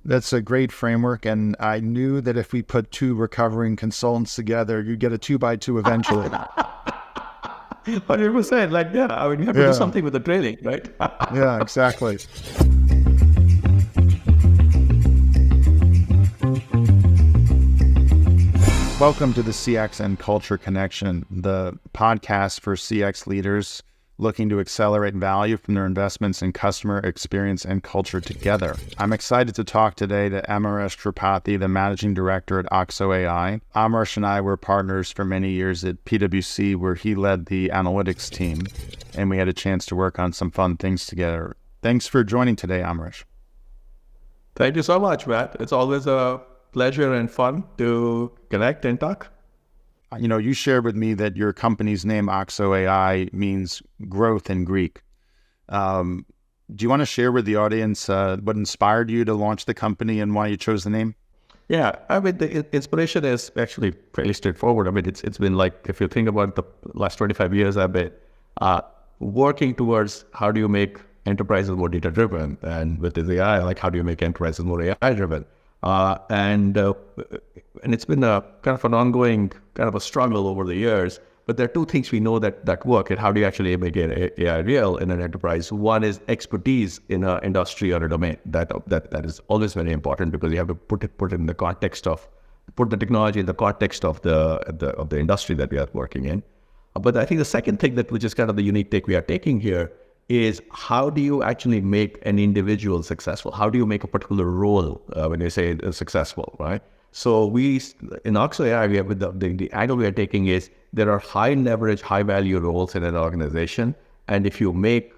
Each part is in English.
That's a great framework. And I knew that if we put two recovering consultants together, you'd get a 2x2 eventually. 100%. Like, yeah, I mean, you have to do something with the training, right? Yeah, exactly. Welcome to the CX and Culture Connection, the podcast for CX leaders looking to accelerate value from their investments in customer experience and culture together. I'm excited to talk today to Amaresh Tripathy, the Managing Director at AuxoAI. Amaresh and I were partners for many years at PwC, where he led the analytics team, and we had a chance to work on some fun things together. Thanks for joining today, Amaresh. Thank you so much, Matt. It's always a pleasure and fun to connect and talk. You know, you shared with me that your company's name, AuxoAI, means growth in Greek. Do you want to share with the audience what inspired you to launch the company and why you chose the name? Yeah, I mean, the inspiration is actually fairly straightforward. I mean, it's been like, if you think about the last 25 years, I've been working towards how do you make enterprises more data-driven, and with the AI, like how do you make enterprises more AI-driven? And it's been a kind of an ongoing kind of a struggle over the years. But there are two things we know that work, and how do you actually make AI real in an enterprise? One is expertise in an industry or a domain. That is always very important, because you have to put it in the context of, put the technology in the context of the industry that we are working in. But I think the second thing, which is kind of the unique take we are taking here, is how do you actually make an individual successful? How do you make a particular role when you say successful, right? So in AuxoAI, we have the angle we are taking is there are high leverage, high value roles in an organization. And if you make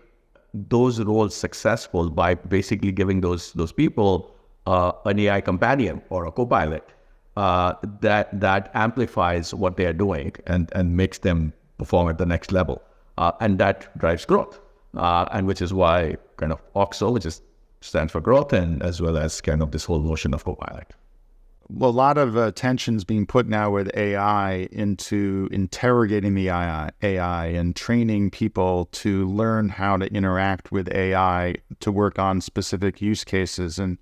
those roles successful by basically giving those people an AI companion or a co-pilot, that amplifies what they are doing and makes them perform at the next level. And that drives growth. And which is why kind of OXO, which stands for growth, and as well as kind of this whole notion of co-pilot. Well, a lot of attention's being put now with AI into interrogating the AI and training people to learn how to interact with AI to work on specific use cases. And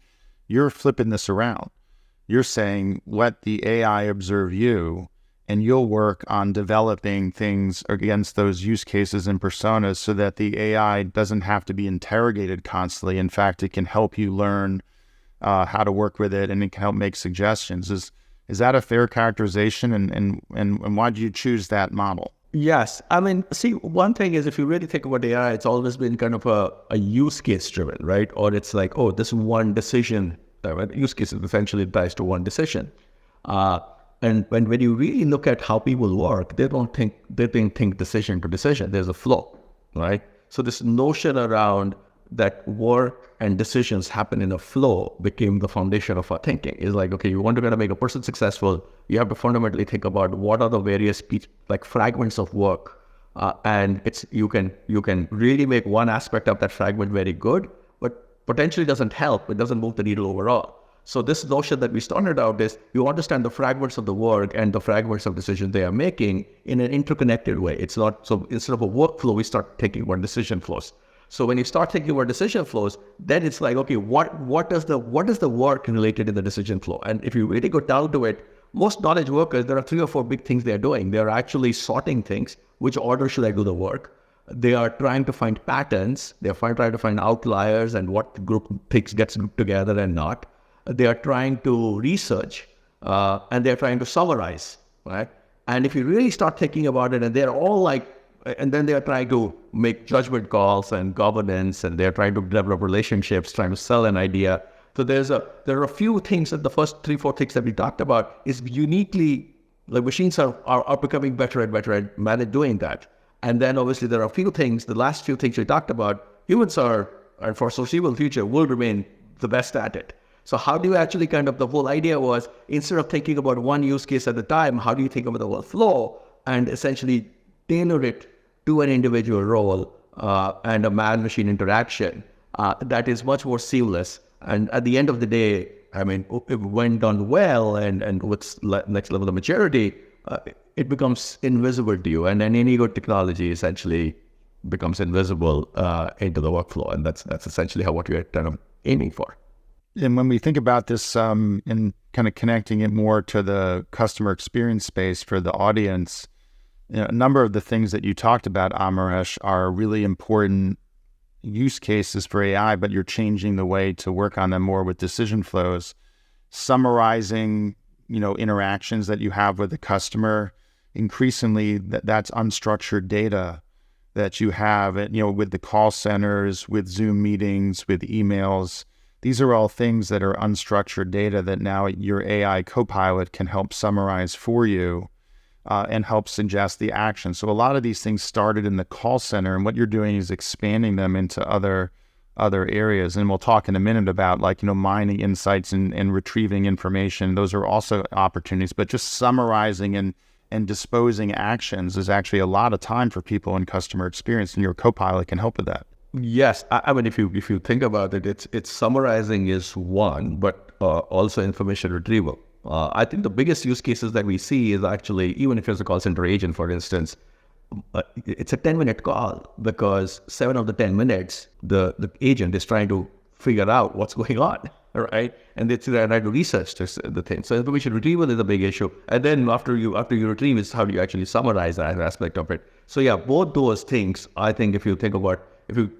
you're flipping this around. You're saying, let the AI observe you, and you'll work on developing things against those use cases and personas so that the AI doesn't have to be interrogated constantly. In fact, it can help you learn how to work with it, and it can help make suggestions. Is that a fair characterization? And why did you choose that model? Yes. I mean, see, one thing is, if you really think about AI, it's always been kind of a use case driven, right? Or it's like, oh, this one decision, right? Use case essentially ties to one decision. And when you really look at how people work, they don't think decision to decision. There's a flow, right? So this notion around that work and decisions happen in a flow became the foundation of our thinking. It's like, okay, you want to make a person successful, you have to fundamentally think about what are the various fragments of work, and you can really make one aspect of that fragment very good, but potentially doesn't help. It doesn't move the needle overall. So this notion that we started out is you understand the fragments of the work and the fragments of decisions they are making in an interconnected way. It's not, so instead of a workflow, we start thinking about decision flows. So when you start thinking about decision flows, then it's like, okay, what is the work related in the decision flow? And if you really go down to it, most knowledge workers, there are 3 or 4 big things they're doing. They're actually sorting things. Which order should I do the work? They are trying to find patterns. They're trying to find outliers and what group things gets grouped together and not. They are trying to research, and they're trying to summarize, right? And if you really start thinking about it, and they're all like, and then they are trying to make judgment calls and governance, and they're trying to develop relationships, trying to sell an idea. So there are a few things that the first 3-4 things that we talked about is uniquely, like machines are becoming better and better at doing that. And then obviously there are a few things, the last few things we talked about, humans are, and for foreseeable future, will remain the best at it. So how do you actually the whole idea was, instead of thinking about one use case at a time, how do you think about the whole flow and essentially tailor it to an individual role and a man-machine interaction that is much more seamless. And at the end of the day, I mean, if when done well and with next level of maturity, it becomes invisible to you. And then any good technology essentially becomes invisible into the workflow. And that's essentially what we're kind of aiming for. And when we think about this and kind of connecting it more to the customer experience space for the audience, a number of the things that you talked about, Amaresh, are really important use cases for AI, but you're changing the way to work on them more with decision flows, summarizing, interactions that you have with the customer. Increasingly, that's unstructured data that you have, with the call centers, with Zoom meetings, with emails. These are all things that are unstructured data that now your AI copilot can help summarize for you and help suggest the action. So a lot of these things started in the call center, and what you're doing is expanding them into other areas. And we'll talk in a minute about mining insights and retrieving information. Those are also opportunities, but just summarizing and disposing actions is actually a lot of time for people in customer experience, and your copilot can help with that. Yes, I mean, if you think about it, it's summarizing is one, but also information retrieval. I think the biggest use cases that we see is actually, even if it's a call center agent, for instance, it's a 10-minute call because 7 of the 10 minutes, the agent is trying to figure out what's going on, right? And they're trying to research the thing. So information retrieval is a big issue. And then after you retrieve, is how do you actually summarize that aspect of it. So yeah, both those things, I think if you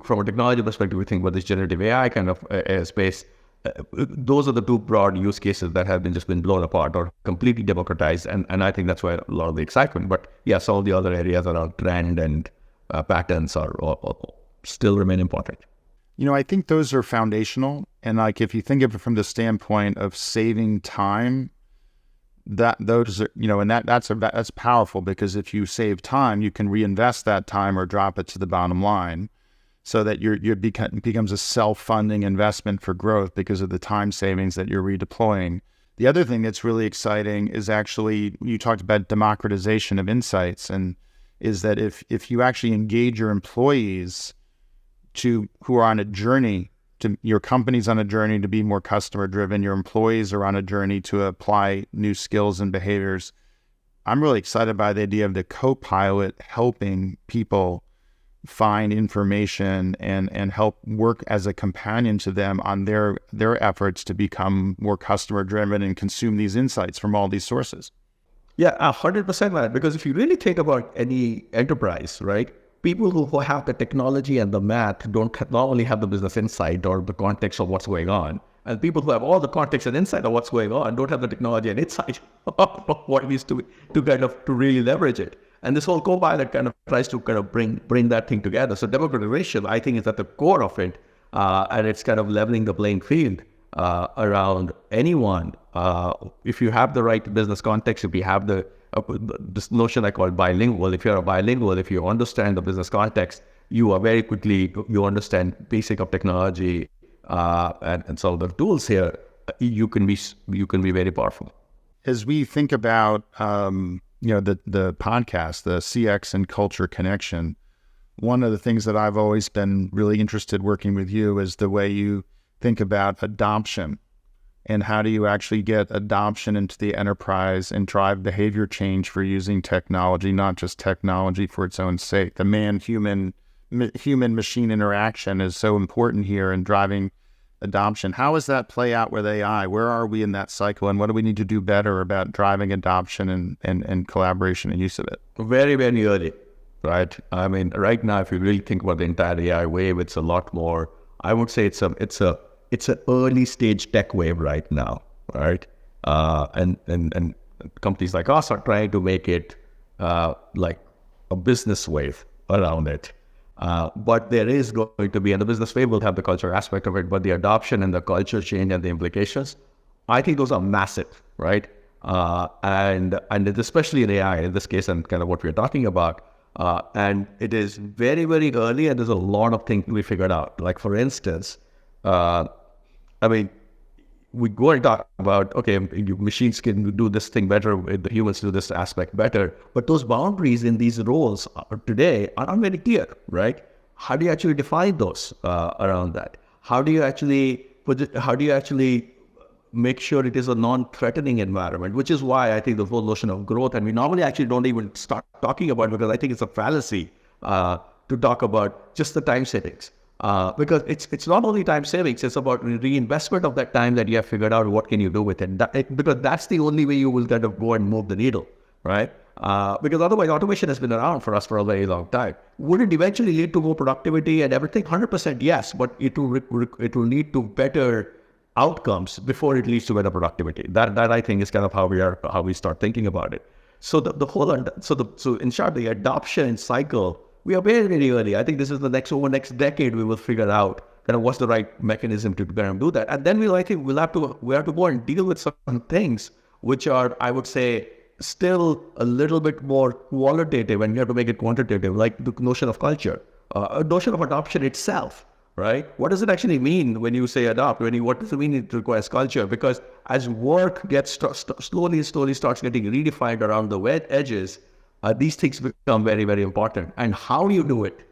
from a technology perspective, we think about this generative AI kind of space, those are the two broad use cases that have just been blown apart or completely democratized. And I think that's why a lot of the excitement. But yeah, some of the other areas around trend and patterns are still remain important. I think those are foundational. And if you think of it from the standpoint of saving time, those are, and that's powerful, because if you save time, you can reinvest that time or drop it to the bottom line, so that it becomes a self-funding investment for growth because of the time savings that you're redeploying. The other thing that's really exciting is actually, you talked about democratization of insights, and is that if you actually engage your employees who are on a journey, your company's on a journey to be more customer driven, your employees are on a journey to apply new skills and behaviors. I'm really excited by the idea of the co-pilot helping people find information and help work as a companion to them on their efforts to become more customer driven and consume these insights from all these sources. Yeah, 100%, man. Because if you really think about any enterprise, right? People who have the technology and the math don't not only have the business insight or the context of what's going on, and people who have all the context and insight of what's going on don't have the technology and insight of what it needs to really leverage it. And this whole co-pilot kind of tries to bring that thing together. So democratization, I think, is at the core of it, and it's kind of leveling the playing field around anyone. If you have the right business context, if you have this notion I call bilingual. If you're a bilingual, if you understand the business context, you are very quickly, you understand basic of technology and some of the tools here, you can be very powerful. As we think about the podcast, the CX and culture connection, one of the things that I've always been really interested working with you is the way you think about adoption. And how do you actually get adoption into the enterprise and drive behavior change for using technology, not just technology for its own sake? The human-machine interaction is so important here in driving adoption. How does that play out with AI? Where are we in that cycle, and what do we need to do better about driving adoption and collaboration and use of it? Very, very early, right? I mean, right now, if you really think about the entire AI wave, it's a lot more. I would say it's an early stage tech wave right now, right? And companies like us are trying to make it like a business wave around it. But there is going to be, and the business wave will have the culture aspect of it, but the adoption and the culture change and the implications, I think those are massive, right? And especially in AI, in this case, and kind of what we're talking about. And it is very, very early, and there's a lot of things to be figured out. Like, for instance, I mean, we go and talk about, okay, machines can do this thing better, the humans do this aspect better, but those boundaries in these roles today are not very clear, right? How do you actually define those around that? How do you actually make sure it is a non-threatening environment, which is why I think the whole notion of growth, and we normally actually don't even start talking about it because I think it's a fallacy to talk about just the time settings. Because it's not only time savings, it's about reinvestment of that time that you have figured out what can you do with it. Because that's the only way you will kind of go and move the needle, right? Because otherwise automation has been around for us for a very long time. Would it eventually lead to more productivity and everything? 100% yes, but it will lead to better outcomes before it leads to better productivity. That I think is kind of how we start thinking about it. So so in short, the adoption cycle, we are very, very early. I think this is over next decade we will figure out kind of what's the right mechanism to kind of do that. And then we have to go and deal with some things which are, I would say, still a little bit more qualitative, and you have to make it quantitative, like the notion of culture, a notion of adoption itself, right? What does it actually mean when you say adopt? What does it mean it requires culture? Because as work gets slowly starts getting redefined around the edges, these things become very, very important. And how you do it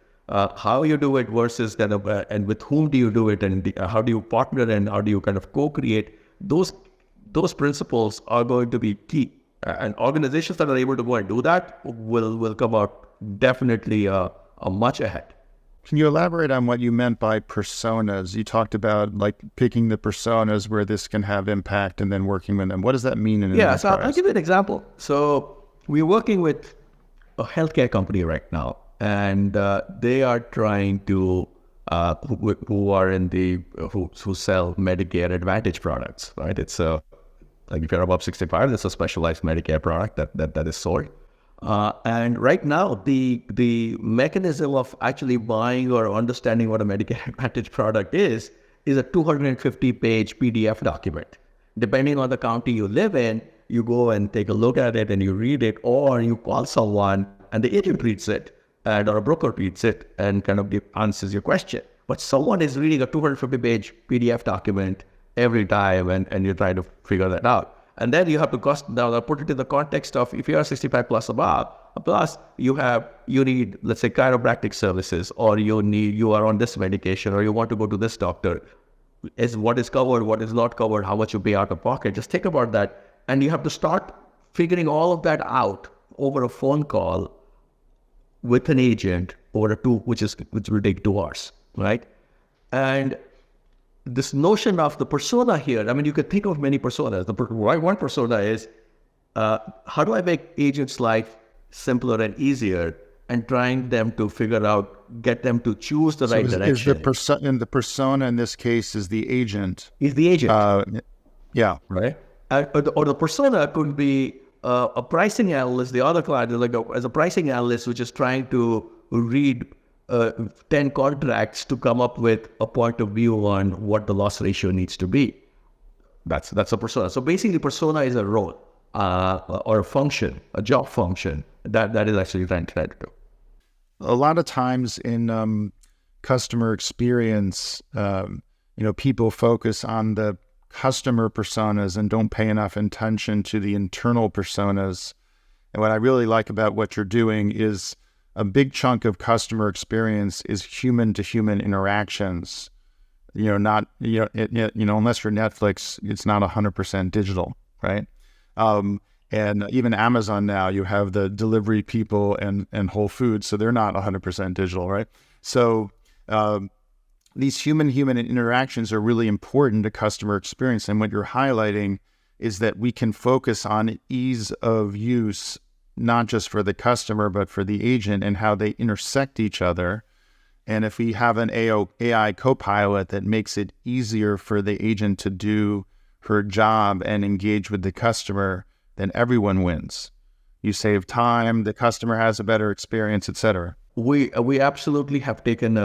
versus kind of, and with whom do you do it, and how do you partner, and how do you kind of co-create, those principles are going to be key. And organizations that are able to go and do that will come out definitely much ahead. Can you elaborate on what you meant by personas? You talked about like picking the personas where this can have impact and then working with them. What does that mean in an enterprise? So I'll give you an example. So we're working with a healthcare company right now, and they are trying to who sell Medicare Advantage products, right? It's like if you're above 65, there's a specialized Medicare product that is sold. And right now, the mechanism of actually buying or understanding what a Medicare Advantage product is a 250-page PDF document. Depending on the county you live in, you go and take a look at it and you read it, or you call someone and the agent reads it, or a broker reads it and kind of answers your question. But someone is reading a 250-page PDF document every time, and you're trying to figure that out. And then you have to put it in the context of, if you are 65 plus above, plus you need, let's say, chiropractic services, or you are on this medication, or you want to go to this doctor. Is what is covered, what is not covered, how much you pay out of pocket. Just think about that. And you have to start figuring all of that out over a phone call with an agent which will take 2 hours, right? And this notion of the persona here, I mean, you could think of many personas. One persona is, how do I make agents' life simpler and easier, and trying them to get them to choose the right direction. The persona in this case is the agent. Is the agent. Yeah. Right? Or the persona could be a pricing analyst, the other client, as a pricing analyst, which is trying to read 10 contracts to come up with a point of view on what the loss ratio needs to be. That's a persona. So basically, persona is a role or a function, a job function that is actually trying to do. A lot of times in customer experience, people focus on the customer personas and don't pay enough attention to the internal personas. And what I really like about what you're doing is a big chunk of customer experience is human-to-human interactions. Unless you're Netflix, it's not 100% digital, right? And even Amazon now, you have the delivery people and Whole Foods, so they're not 100% digital, right? So these human-human interactions are really important to customer experience. And what you're highlighting is that we can focus on ease of use, not just for the customer, but for the agent, and how they intersect each other. And if we have an AI co-pilot that makes it easier for the agent to do her job and engage with the customer, then everyone wins. You save time, the customer has a better experience, etc. We absolutely have taken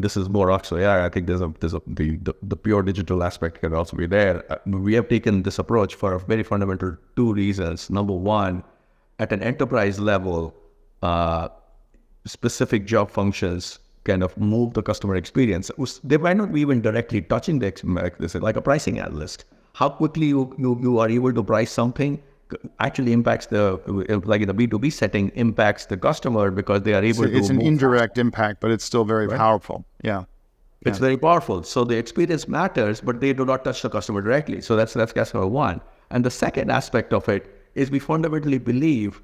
this is more AuxoAI. I think the pure digital aspect can also be there. We have taken this approach for a very fundamental 2 reasons. Number one, at an enterprise level, specific job functions kind of move the customer experience. They might not be even directly touching like a pricing analyst. How quickly you are able to price something actually impacts like in the B2B setting, impacts the customer, because they are able to. It's an indirect impact, but it's still very powerful. Yeah. It's very powerful. So the experience matters, but they do not touch the customer directly. So that's customer one. And the second aspect of it is we fundamentally believe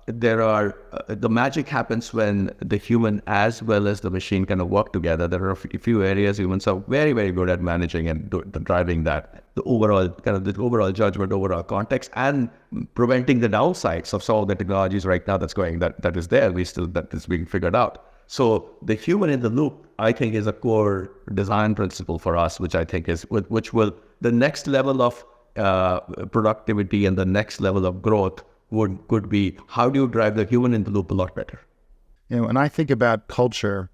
the magic happens when the human as well as the machine kind of work together. There are a few areas humans are very, very good at managing and driving that, the overall judgment, overall context, and preventing the downsides of some of the technologies right now that is there. That is being figured out. So the human in the loop, I think, is a core design principle for us, which I think is which will the next level of productivity and the next level of growth could be, how do you drive the human in the loop a lot better? When I think about culture,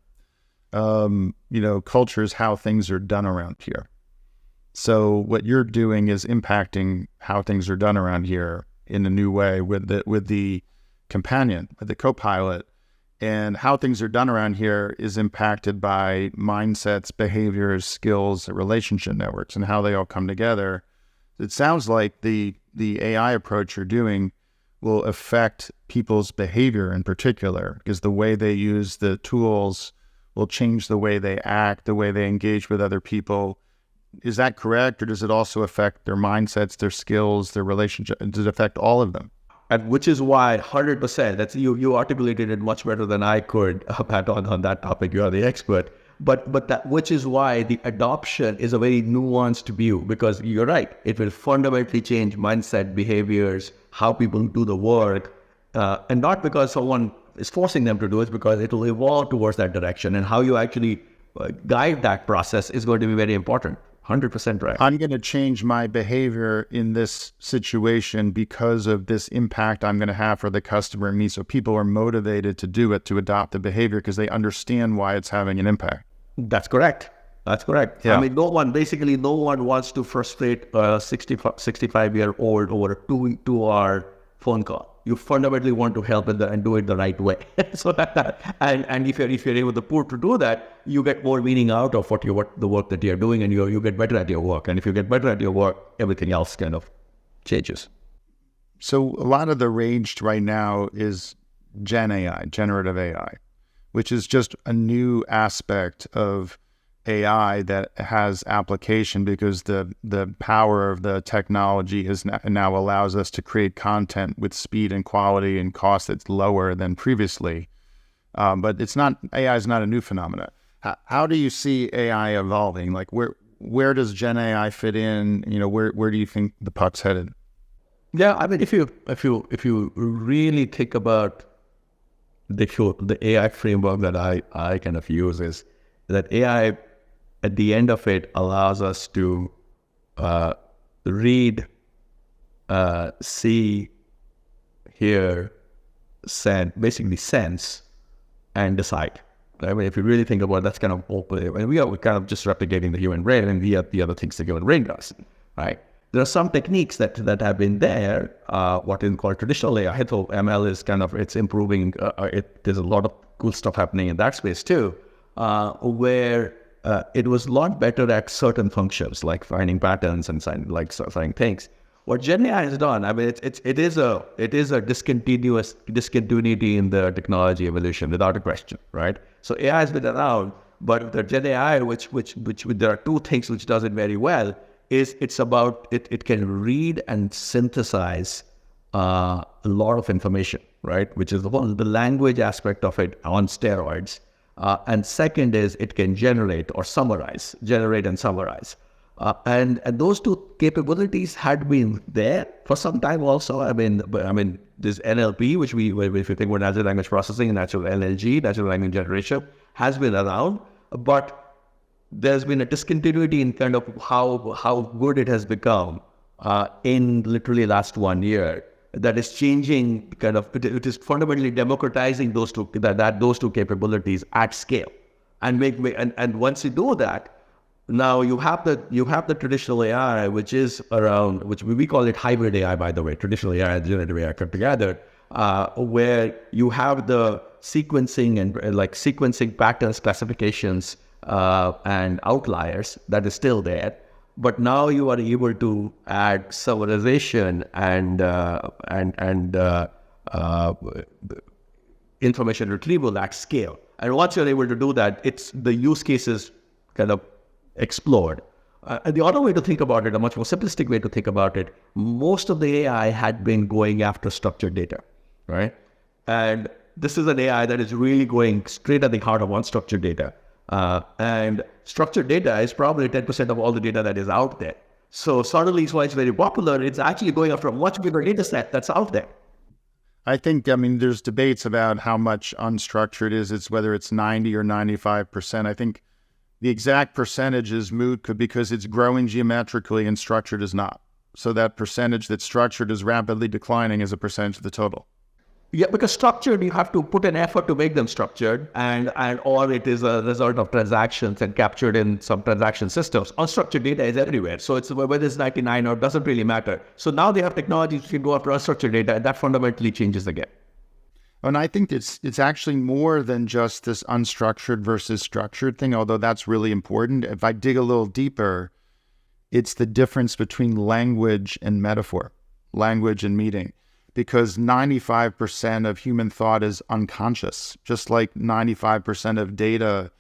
culture is how things are done around here. So what you're doing is impacting how things are done around here in a new way with the companion, with the co-pilot, and how things are done around here is impacted by mindsets, behaviors, skills, relationship networks, and how they all come together. It sounds like the AI approach you're doing will affect people's behavior in particular, because the way they use the tools will change the way they act, the way they engage with other people. Is that correct? Or does it also affect their mindsets, their skills, their relationship? Does it affect all of them? And which is why 100%, that's you articulated it much better than I could, Pat, on that topic. You are the expert. But that, which is why the adoption is a very nuanced view, because you're right, it will fundamentally change mindset, behaviors, how people do the work, and not because someone is forcing them to do it, because it will evolve towards that direction, and how you actually guide that process is going to be very important. 100% right. I'm going to change my behavior in this situation because of this impact I'm going to have for the customer and me. So people are motivated to do it, to adopt the behavior, because they understand why it's having an impact. That's correct. Yeah. I mean, no one wants to frustrate a 65-year-old over a 2-hour phone call. You fundamentally want to help and do it the right way. So and if you're able to do that, you get more meaning out of the work that you're doing, and you get better at your work. And if you get better at your work, everything else kind of changes. So a lot of the rage right now is Gen AI, generative AI, which is just a new aspect of AI that has application, because the power of the technology is now allows us to create content with speed and quality and cost that's lower than previously. But AI is not a new phenomenon. How do you see AI evolving? Like where does Gen AI fit in? Where do you think the puck's headed? Yeah, I mean, if you really think about the AI framework that I kind of use, is that AI at the end of it allows us to read, see, hear, basically sense, and decide. I mean, if you really think about it, that's kind of open. And we are kind of just replicating the human brain, and we have the other things the human brain does, right? There are some techniques that have been there, what is called traditional AI. So ML is it's improving. There's a lot of cool stuff happening in that space too, where it was a lot better at certain functions, like finding patterns and finding things. What Gen AI has done, I mean, it is a discontinuity in the technology evolution, without a question, right? So AI has been around, but the Gen AI, which there are two things which does it very well, is it can read and synthesize a lot of information, right? Which is the language aspect of it on steroids. And second is it can generate and summarize. And those two capabilities had been there for some time also. I mean, this NLP, if you think about natural language processing, natural NLG, natural language generation, has been around, but there's been a discontinuity in kind of how good it has become in literally last 1 year. That is changing it is fundamentally democratizing those two capabilities at scale, and once you do that, now you have the traditional AI, which is around, which we call it hybrid AI, by the way. Traditional AI and generative AI come together, where you have the sequencing and sequencing patterns, classifications, and outliers that is still there. But now you are able to add summarization and information retrieval at scale. And once you're able to do that, it's the use cases kind of explored. And the other way to think about it, a much more simplistic way to think about it, most of the AI had been going after structured data, right? And this is an AI that is really going straight at the heart of unstructured data. And structured data is probably 10% of all the data that is out there. So suddenly, why it's very popular, it's actually going after a much bigger data set that's out there. I think, I mean, there's debates about how much unstructured is. It's whether it's 90 or 95%. I think the exact percentage is moot because it's growing geometrically and structured is not. So that percentage that's structured is rapidly declining as a percentage of the total. Yeah, because structured, you have to put an effort to make them structured, and or it is a result of transactions and captured in some transaction systems. Unstructured data is everywhere, so it's whether it's 99 or doesn't really matter. So now they have technology to go after unstructured data, and that fundamentally changes the game. And I think it's actually more than just this unstructured versus structured thing, although that's really important. If I dig a little deeper, it's the difference between language and metaphor, language and meaning. Because 95% of human thought is unconscious, just like 95% of data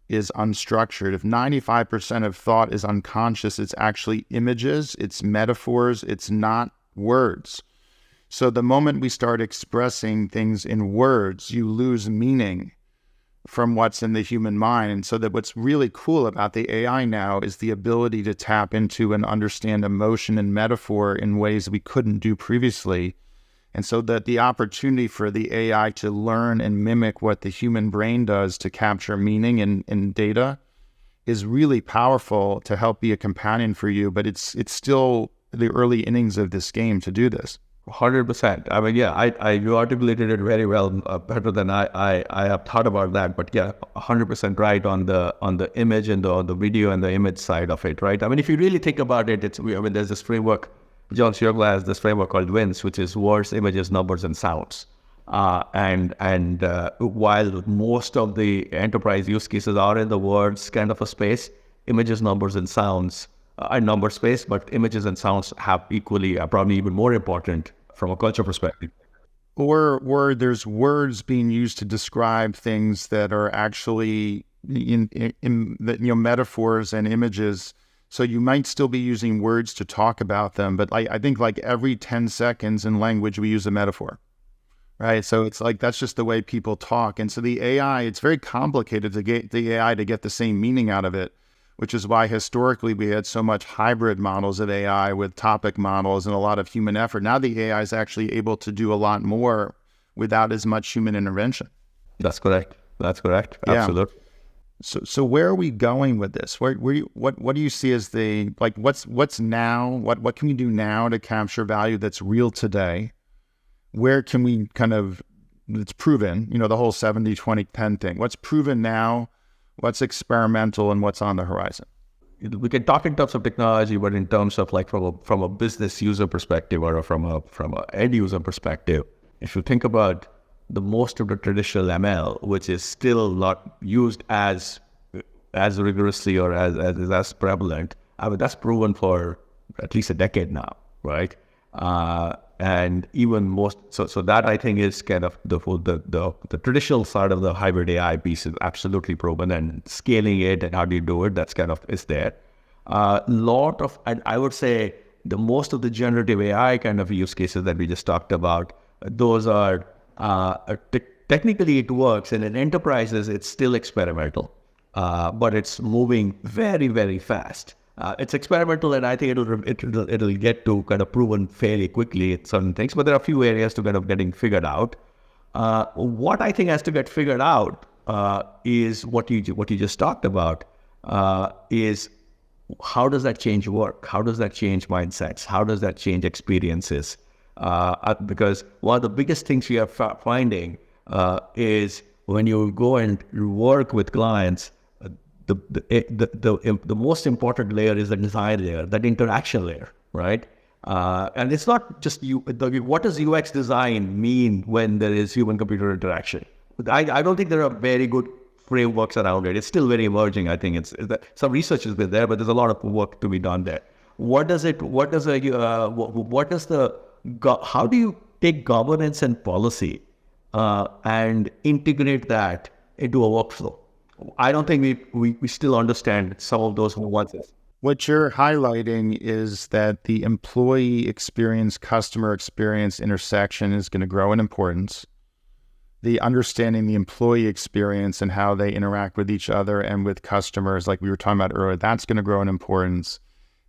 is unstructured. If 95% of thought is unconscious, it's actually images, it's metaphors, it's not words. So the moment we start expressing things in words, you lose meaning from what's in the human mind. And so that what's really cool about the AI now is the ability to tap into and understand emotion and metaphor in ways we couldn't do previously. And so that the opportunity for the AI to learn and mimic what the human brain does to capture meaning in data is really powerful to help be a companion for you. But it's still the early innings of this game to do this. 100%. I mean, yeah, you articulated it very well, better than I have thought about that. But yeah, 100% right on the image and the video and the image side of it, right? I mean, if you really think about it, there's this framework. John Sierra has this framework called WINS, which is words, images, numbers, and sounds. And while most of the enterprise use cases are in the words kind of a space, images, numbers, and sounds are number space, but images and sounds have equally, probably even more important from a culture perspective. Or there's words being used to describe things that are actually in metaphors and images. So you might still be using words to talk about them, but I think like every 10 seconds in language, we use a metaphor, right? So it's like, that's just the way people talk. And so the AI, it's very complicated to get the AI to get the same meaning out of it, which is why historically we had so much hybrid models of AI with topic models and a lot of human effort. Now the AI is actually able to do a lot more without as much human intervention. That's correct. Yeah. Absolutely. So where are we going with this? What do you see as what's now? What can we do now to capture value that's real today? Where can we it's proven, the whole 70-20-10 thing. What's proven now? What's experimental and what's on the horizon? We can talk in terms of technology, but in terms of from a business user perspective or from a end user perspective, if you think about the most of the traditional ML, which is still not used as rigorously or as prevalent, I mean, that's proven for at least a decade now, right? And even so that I think is kind of the traditional side of the hybrid AI piece is absolutely proven, and scaling it and how do you do it, that's kind of is there. And I would say the most of the generative AI kind of use cases that we just talked about, those are technically it works, and in enterprises it's still experimental, but it's moving very, very fast. It's experimental, and I think it'll get to kind of proven fairly quickly in certain things, but there are a few areas to kind of getting figured out. What I think has to get figured out is what you just talked about, is how does that change work? How does that change mindsets? How does that change experiences? Because one of the biggest things we are finding is when you go and work with clients, the most important layer is the design layer, that interaction layer, right? And it's not just what does UX design mean when there is human-computer interaction? I don't think there are very good frameworks around it. It's still very emerging. I think some research has been there, but there's a lot of work to be done there. How do you take governance and policy and integrate that into a workflow? I don't think we still understand some of those nuances. What you're highlighting is that the employee experience, customer experience intersection is going to grow in importance. the understanding the employee experience and how they interact with each other and with customers, like we were talking about earlier, that's going to grow in importance.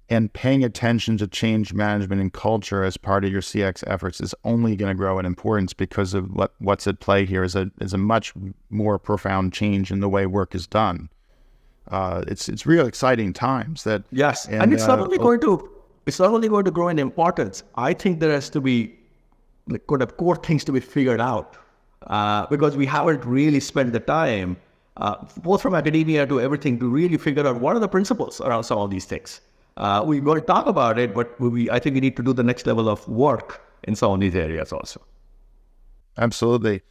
And paying attention to change management and culture as part of your CX efforts is only going to grow in importance because of what's at play here is a much more profound change in the way work is done. It's real exciting times that yes, and it's not only going to grow in importance. I think there has to be like kind of core things to be figured out because we haven't really spent the time, both from academia to everything, to really figure out what are the principles around some of these things. We're going to talk about it, but I think we need to do the next level of work in some of these areas also. Absolutely.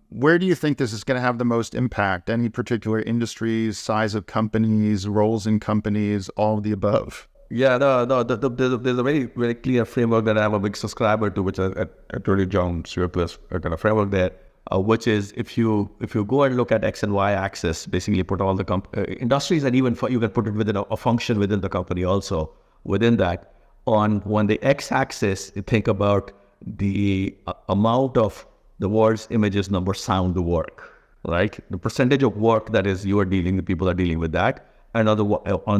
Where do you think this is going to have the most impact? Any particular industries, size of companies, roles in companies, all of the above? Yeah, there's a very, very clear framework that I'm a big subscriber to, which I told you, John, surplus kind of framework there, which is if you go and look at X and Y axis, basically put all the industries, and even you can put it within a function within the company also. Within that, on the X axis, you think about the amount of the words, images, numbers, sound, the work, right? The percentage of work that is the people are dealing with that. And on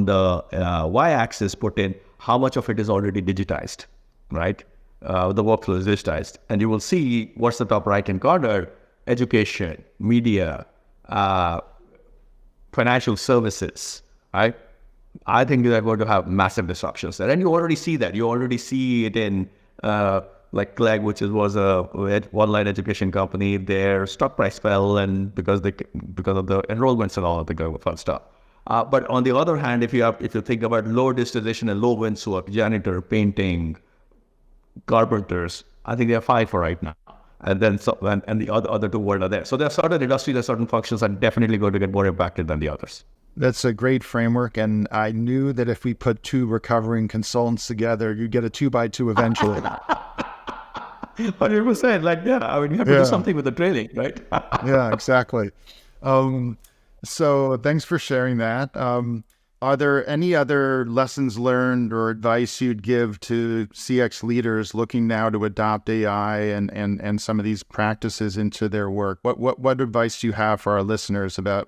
the y-axis, put in how much of it is already digitized, right? The workflow is digitized. And you will see what's the top right-hand corner: education, media, financial services, right? I think they're going to have massive disruptions there. And you already see that. You already see it in like Clegg, which was a online education company. Their stock price fell, and because of the enrollments and all of the good fun stuff. But on the other hand, if you think about low digitization and low wins work, janitor, painting, carpenters, I think they're fine for right now. And then and the other two words are there. So there are certain industries and certain functions are definitely going to get more impacted than the others. That's a great framework, and I knew that if we put two recovering consultants together, you get a 2x2 eventually. 100%. Like, yeah, I mean, you have to do something with the training, right? Yeah, exactly. So thanks for sharing that. Are there any other lessons learned or advice you'd give to CX leaders looking now to adopt AI and some of these practices into their work? What advice do you have for our listeners about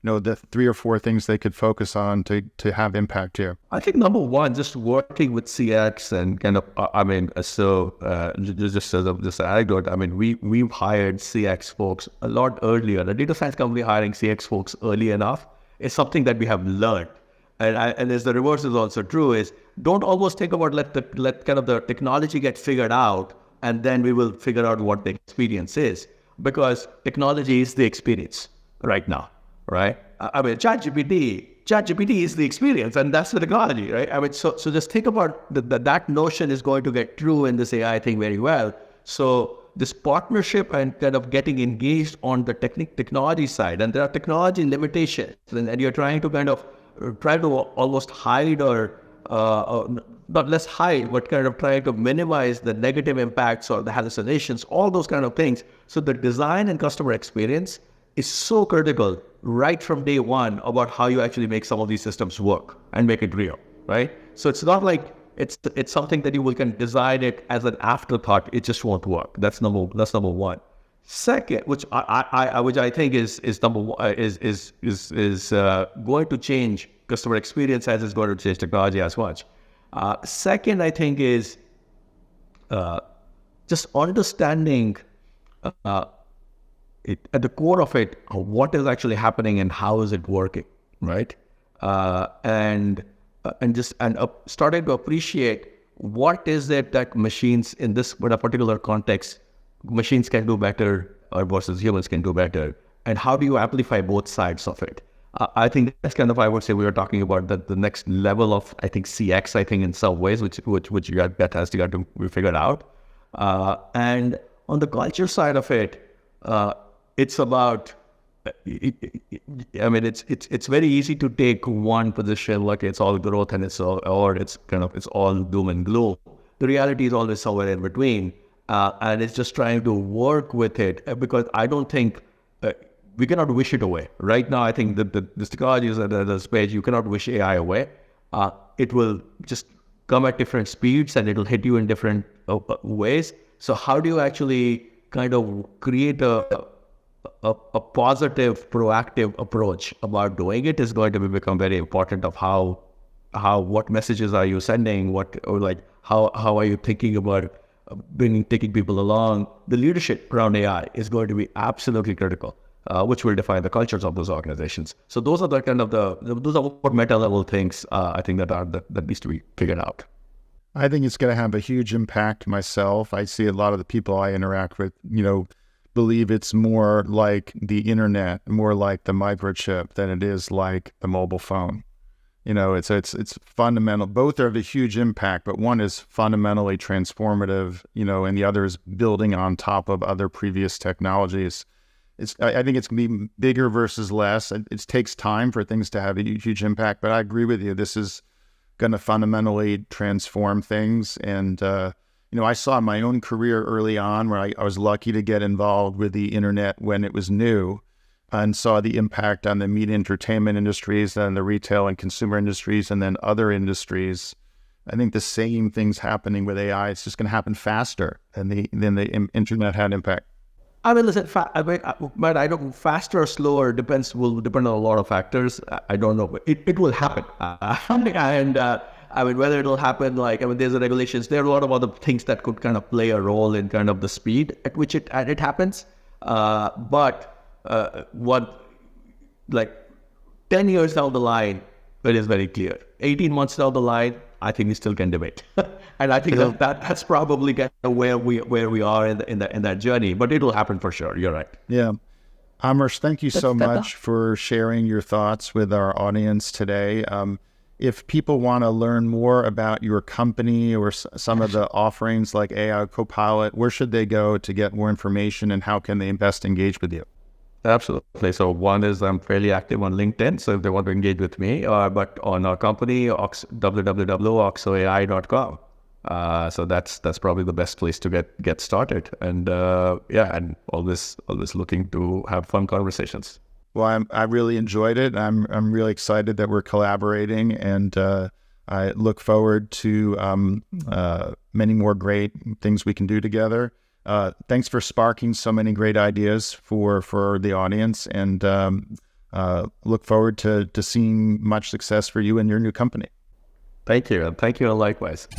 the 3 or 4 things they could focus on to have impact here? I think number one, just working with CX and kind of, just as an anecdote, I mean, we've hired CX folks a lot earlier. The data science company hiring CX folks early enough is something that we have learned. And as the reverse is also true, is don't always think about let kind of the technology get figured out and then we will figure out what the experience is, because technology is the experience right now. Right? I mean, ChatGPT is the experience, and that's the technology, right? I mean, so just think about that notion is going to get true in this AI thing very well. So this partnership and kind of getting engaged on the technology side, and there are technology limitations, and you're trying to kind of almost hide or not less hide, but kind of trying to minimize the negative impacts or the hallucinations, all those kind of things. So the design and customer experience is so critical right from day one about how you actually make some of these systems work and make it real, right? So it's not like it's something that you can design it as an afterthought. It just won't work. That's number one. Second, which I think is number one, is going to change customer experience as it's going to change technology as much. Second, I think is just understanding. At the core of it, what is actually happening and how is it working, right? And starting to appreciate what is it that machines in this particular context, machines can do better or versus humans can do better, and how do you amplify both sides of it? I think that's kind of, I would say, we were talking about the next level of, I think, CX, I think in some ways, which that has to get to be figured out. And on the culture side of it, it's about, I mean, it's very easy to take one position like it's all growth and it's all doom and gloom. The reality is always somewhere in between, and it's just trying to work with it, because I don't think we cannot wish it away. Right now, I think that this technology is at the stage you cannot wish AI away. It will just come at different speeds and it'll hit you in different ways. So how do you actually kind of create a positive, proactive approach about doing it is going to become very important of what messages are you sending, how are you thinking about taking people along. The leadership around AI is going to be absolutely critical, which will define the cultures of those organizations. So those are those are what meta level things I think that needs to be figured out. I think it's going to have a huge impact myself. I see a lot of the people I interact with, believe it's more like the internet, more like the microchip than it is like the mobile phone. It's fundamental. Both are of a huge impact, but one is fundamentally transformative, and the other is building on top of other previous technologies. I think it's going to be bigger versus less. It takes time for things to have a huge impact, but I agree with you. This is going to fundamentally transform things. And, I saw in my own career early on where I was lucky to get involved with the internet when it was new, and saw the impact on the media entertainment industries and the retail and consumer industries and then other industries. I think the same thing's happening with AI. It's just going to happen faster than the internet had impact. I mean, listen, but I don't, faster or slower will depend on a lot of factors. I don't know, but it will happen. Whether it'll happen, there's the regulations. There are a lot of other things that could kind of play a role in kind of the speed at which it happens. But 10 years down the line, it is very clear. 18 months down the line, I think we still can debate. And I think that's probably kind of where we are in that journey, but it will happen for sure. You're right. Yeah. Amaresh, thank you so much for sharing your thoughts with our audience today. If people want to learn more about your company or some of the offerings like AI Copilot, where should they go to get more information, and how can they best engage with you? Absolutely. So one is I'm fairly active on LinkedIn, so if they want to engage with me, but on our company, www.auxoai.com. So that's probably the best place to get started. And and always looking to have fun conversations. Well, I really enjoyed it. I'm really excited that we're collaborating, and I look forward to many more great things we can do together. Thanks for sparking so many great ideas for the audience, and look forward to seeing much success for you and your new company. Thank you. And likewise.